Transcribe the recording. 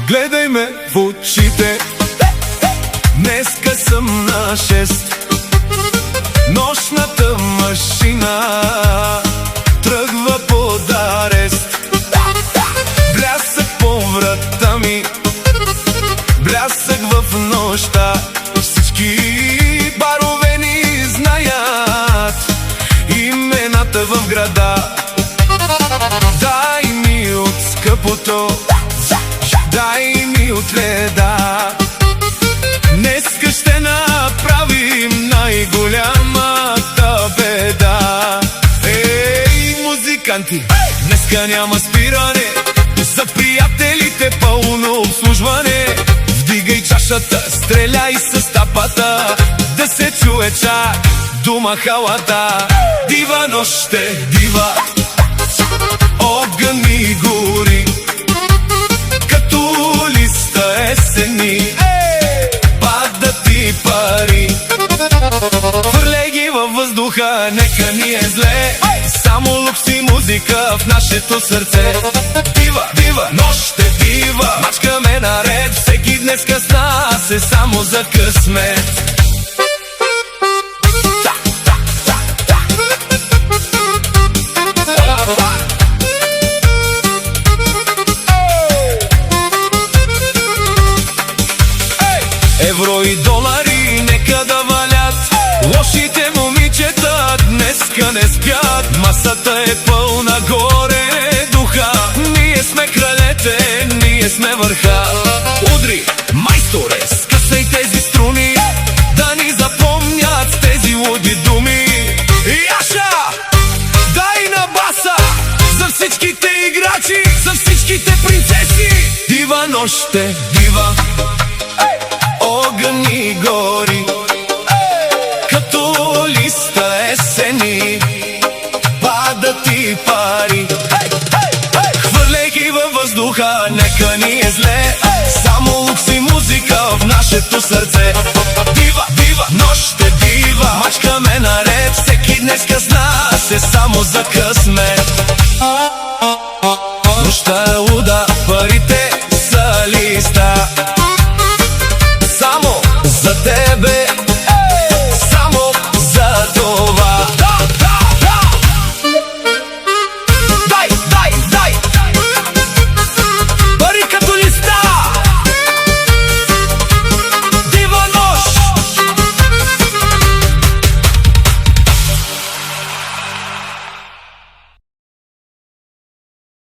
Гледай ме в очите, днеска съм на 6. Нощната машина тръгва под арест. Блясък по врата ми, блясък в нощта. Всички барове ни знаят имената в града. Дай ми от скъпото, дай ми от леда. Днеска ще направим най-голямата беда. Ей, музиканти, днеска няма спиране, за приятелите пълно обслужване. Вдигай чашата, стреляй с тапата, да се чуе чак до махалата. Дива нощ е, дива, огън ми гори, като листа есени, падат и пари. Хвърляй ги във въздуха, нека ни е зле, само лукс и музика в нашето сърце. Дива, дива, нощ е дива, мачкаме наред, всеки днеска с нас е само за късмет. Евро и долари нека да валят, лошите момичета днеска не спят. Масата е пълна, горе е духа, ние сме кралете, ние сме върха. Удри, майсторе, скъсай тези струни, да ни запомнят тези луди думи. Яша, дай на баса, за всичките играчи, за всичките принцеси. Дива нощ е, дива, огън ни гори, като листа есени, падат и пари. Хвърляй ги във въздуха, нека ни е зле, само лукс и музика в нашето сърце. Дива, дива, нощ е дива, мачкаме наред, всеки днеска с нас е само за късмет.